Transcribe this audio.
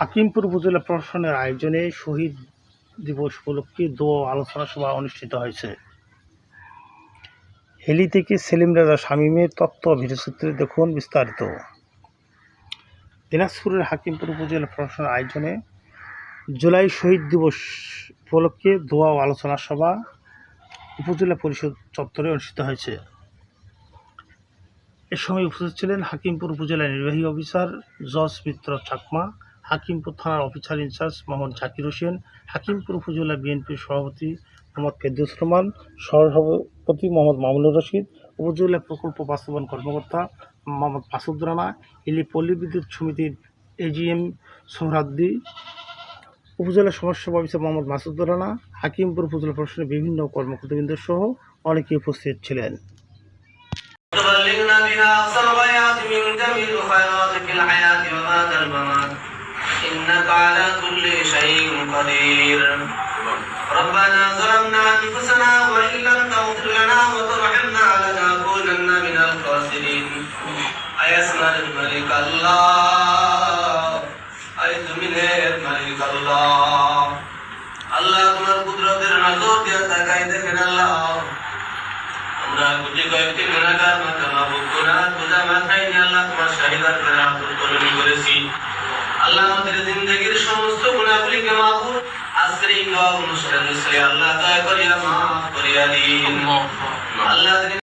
হাকিমপুর উপজেলা প্রশাসনের আয়োজনে শহীদ দিবস উপলক্ষে দোয়া ও আলোচনা সভা অনুষ্ঠিত হয়েছে। হেলি থেকে সেলিম রাজা শামীমের তথ্য ভিডিওচিত্রে দেখুন বিস্তারিত। দিনাজপুরের হাকিমপুর উপজেলা প্রশাসনের আয়োজনে জুলাই শহীদ দিবস উপলক্ষে দোয়া ও আলোচনা সভা উপজেলা পরিষদ চত্বরে অনুষ্ঠিত হয়েছে। এ সময় উপস্থিত ছিলেন হাকিমপুর উপজেলা নির্বাহী অফিসার জজ মিত্র চাকমা, হাকিমপুর থানার অফিসার ইনচার্জ মোহাম্মদ জাকির হোসেন, হাকিমপুর উপজেলা বিএনপির সভাপতি মোহাম্মদ ফেরদৌস রহমান, সহসভাপতি মোহাম্মদ মামুনুর রশিদ, উপজেলা প্রকল্প বাস্তবায়ন কর্মকর্তা মোহাম্মদ মাসুদ রানা, হিলি পল্লী বিদ্যুৎ সমিতির এজিএম সোহরাদ্দি, উপজেলা সমস্যা অফিসার মোহাম্মদ মাসুদ রানা, হাকিমপুর উপজেলা প্রশাসনের বিভিন্ন কর্মকর্তাবৃন্দ সহ অনেকে উপস্থিত ছিলেন। تبلغنا بها أقصى الغايات من جميع الخيرات في الحياة وبعد الممات إنك على كل شيء قدير. ربنا ظلمنا أنفسنا وإن لم تغفر لنا وترحمنا لنكونن من الخاسرين. أيسمع الملك الله أي زمينের মালিক আল্লাহ আল্লাহ তোমার কুদরতের নজর দিয়ে তাকাই দেখেন আল্লাহ আমরা গুটি কয়েকটি গুনাহগার মাহবুব গুনাহ বোঝা মাথায় নিয়ে আল্লাহ তোমার শাহিদার করে করেছি আল্লাহ আমাদের জিন্দেগীর সমস্ত গুনাহগুলিকে মাহবুব আজকের এই দোয়া অনুষ্ঠানে আল্লাহ দয়া করিয়া মাফ করিয়া দিন আল্লাহ